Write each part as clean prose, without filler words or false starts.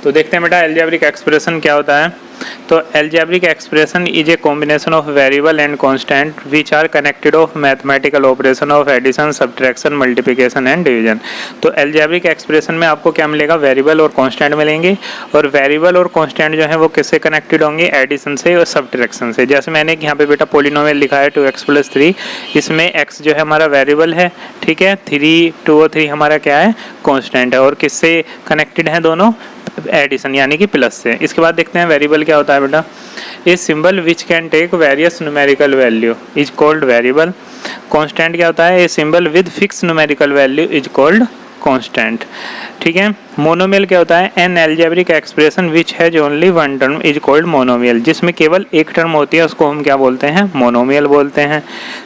तो देखते हैं बेटा एल्जेब्रिक एक्सप्रेशन क्या होता है। तो algebraic expression is a combination of variable and constant which are connected of mathematical operation of addition, subtraction, multiplication and division. तो एल्जेब्रिक एक्सप्रेशन में आपको क्या मिलेगा, वेरिएबल और कांस्टेंट मिलेंगे, और वेरिएबल और कांस्टेंट जो है वो किससे कनेक्टेड होंगे, एडिशन से और सब्ट्रैक्शन से। जैसे मैंने यहाँ पे बेटा पोलिनोमियल लिखा है 2x + 3, इसमें x जो है हमारा वेरिएबल है, ठीक है, 2 और 3 हमारा क्या है, कांस्टेंट है, और किससे कनेक्टेड है दोनों, एडिशन यानी कि प्लस से। इसके बाद देखते हैं वेरिएबल क्या होता है बेटा। A symbol which can take various numerical value is called variable. Constant क्या होता है, a symbol with fix numerical value is called constant, ठीक है। मोनोमियल क्या होता है, an algebraic expression which has only one term is called monomial. जिसमें केवल एक टर्म होती है उसको हम क्या बोलते हैं, मोनोमियल बोलते हैं।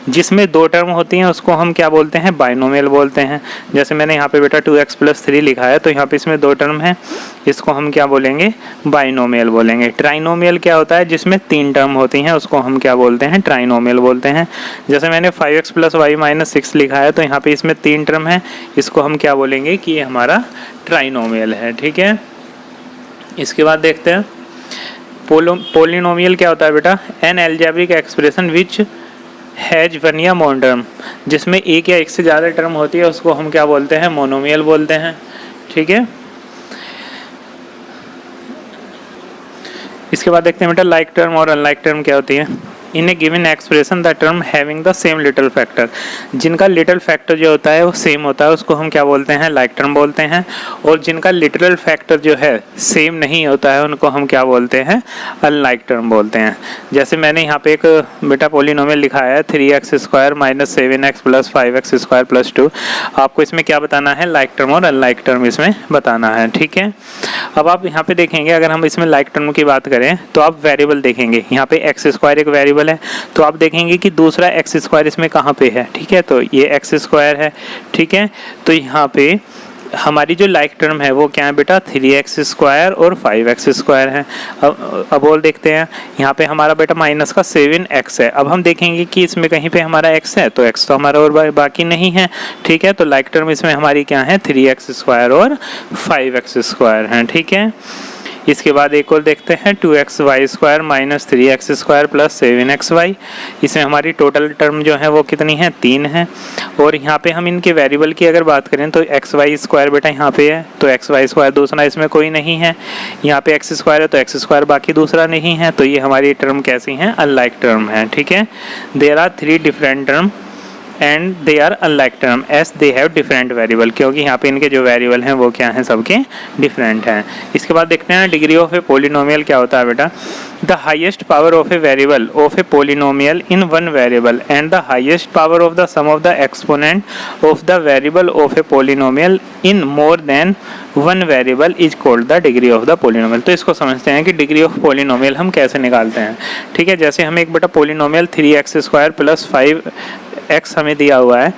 जिसमें दो टर्म होती हैं उसको हम क्या बोलते हैं, बाइनोमियल बोलते हैं। जैसे मैंने यहाँ पे बेटा 2x + 3 लिखा है, तो यहाँ पे इसमें दो टर्म है, इसको हम क्या बोलेंगे, बाइनोमियल बोलेंगे। ट्राइनोमियल क्या होता है, जिसमें 3 टर्म होती हैं उसको हम क्या बोलते हैं, ट्राइनोमियल बोलते हैं। जैसे मैंने 5x + y - 6 लिखा है, तो यहाँ पे इसमें 3 टर्म है, इसको हम क्या बोलेंगे कि ये हमारा ट्राइनोमियल है, ठीक है। इसके बाद देखते हैं पोलिनोमियल क्या होता है बेटा, N algebraic expression which has one या मोर टर्म। जिसमें एक या एक से ज़्यादा टर्म होती है उसको हम क्या बोलते हैं, मोनोमियल बोलते हैं, ठीक है। इसके बाद देखते हैं बेटा लाइक टर्म और अनलाइक टर्म क्या होती है। In a given expression the term having the same little factor, जिनका लिटिल फैक्टर जो होता है वो सेम होता है उसको हम क्या बोलते हैं, लाइक टर्म बोलते हैं। और जिनका लिटिल फैक्टर जो है सेम नहीं होता है उनको हम क्या बोलते हैं, अनलाइक टर्म बोलते हैं। जैसे मैंने यहाँ पे एक बेटा पोलिनोमियल लिखा है 3x² - 7x + 5x² + 2। आपको इसमें क्या बताना है, लाइक टर्म और अनलाइक टर्म इसमें बताना है, ठीक है। अब आप यहाँ पे देखेंगे, अगर हम इसमें लाइक टर्म की बात करें तो आप वेरिएबल देखेंगे, यहाँ पे x² एक वेरिएबल है, तो आप देखेंगे कि दूसरा x² इसमें कहाँ पे है, ठीक है, तो ये x² है, ठीक है। तो यहाँ पे हमारी जो लाइक टर्म है वो क्या है बेटा, 3x² और 5x² है। अब और देखते हैं, यहाँ पे हमारा बेटा माइनस का 7x है। अब हम देखेंगे कि इसमें कहीं पे हमारा x है, तो x तो हमारा और बाकी नहीं है, ठीक है। तो लाइक टर्म इसमें हमारी क्या है, 3x² और 5x² है, ठीक है। इसके बाद एक और देखते हैं 2xy² - 3x² + 7xy। इसमें हमारी टोटल टर्म जो है वो कितनी है, 3 है। और यहाँ पे हम इनके वेरिएबल की अगर बात करें तो xy² बेटा यहाँ पे है, तो xy² दूसरा इसमें कोई नहीं है। यहाँ पे x² है तो x² बाकी दूसरा नहीं है, तो ये हमारी टर्म कैसी हैं, अनलाइक टर्म है, ठीक है। There are 3 different term and they are unlike term as they have different variable, क्योंकि यहाँ पे इनके जो वेरिएबल हैं वो क्या हैं, सबके डिफरेंट हैं। इसके बाद देखते हैं डिग्री ऑफ ए पोलिनोमियल क्या होता है बेटा। The highest power of a variable of a polynomial in one variable and the highest power of the sum of the exponent of the variable of a polynomial in more than one variable is called the degree of the polynomial. तो इसको समझते हैं कि degree of polynomial हम कैसे निकालते हैं, ठीक है। जैसे हमें एक बेटा पोलिनोमियल 3x² + 5x हमें दिया हुआ है,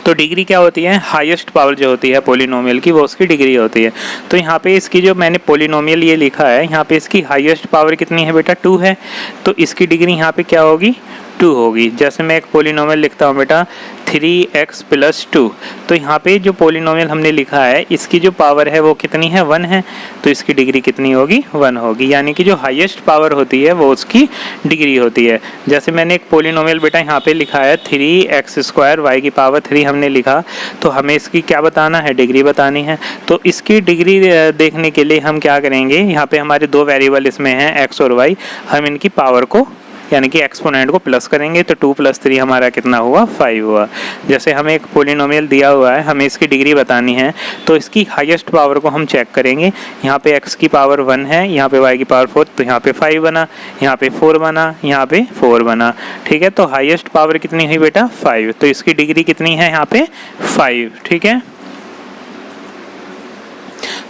तो डिग्री क्या होती है, हाईएस्ट पावर जो होती है पोलिनोमियल की वो उसकी डिग्री होती है। तो यहाँ पे इसकी जो मैंने पोलिनोमियल ये लिखा है, यहाँ पे इसकी हाईएस्ट पावर कितनी है बेटा, 2 है, तो इसकी डिग्री यहाँ पे क्या होगी, 2 होगी। जैसे मैं एक पोलिनोमियल लिखता हूँ बेटा 3x + 2, तो यहाँ पे जो पोलिनोमियल हमने लिखा है इसकी जो पावर है वो कितनी है, 1 है, तो इसकी डिग्री कितनी होगी, 1 होगी। यानी कि जो हाईएस्ट पावर होती है वो उसकी डिग्री होती है। जैसे मैंने एक पोलिनोमियल बेटा यहाँ पे लिखा है 3x² y की पावर 3 हमने लिखा, तो हमें इसकी क्या बताना है, डिग्री बतानी है। तो इसकी डिग्री देखने के लिए हम क्या करेंगे, यहाँ पे हमारे 2 वेरिएबल इसमें हैं x और y, हम इनकी पावर को यानी कि एक्सपोनेंट को प्लस करेंगे, तो 2 + 3 हमारा कितना हुआ, 5 हुआ। जैसे हमें एक पोलिनोमियल दिया हुआ है, हमें इसकी डिग्री बतानी है, तो इसकी हाईएस्ट पावर को हम चेक करेंगे। यहाँ पे x की पावर 1 है, यहाँ पे y की पावर 4, तो यहाँ पे 5 बना, यहाँ पे 4 बना, यहाँ पे 4 बना, ठीक है। तो हाईएस्ट पावर कितनी हुई बेटा, 5, तो इसकी डिग्री कितनी है यहाँ पे, 5, ठीक है।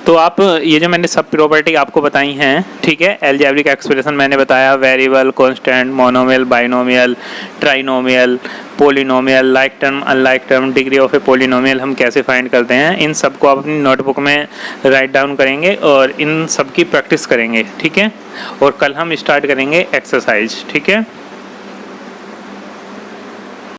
तो आप ये जो मैंने सब प्रॉपर्टी आपको बताई हैं, ठीक है, एल्जेब्रिक एक्सप्रेशन मैंने बताया, variable, constant, monomial, binomial, trinomial, polynomial, like term, unlike term, degree of a polynomial हम कैसे फाइंड करते हैं, इन सब को आप अपनी नोटबुक में राइट डाउन करेंगे और इन सब की प्रैक्टिस करेंगे, ठीक है। और कल हम स्टार्ट करेंगे एक्सरसाइज, ठीक है।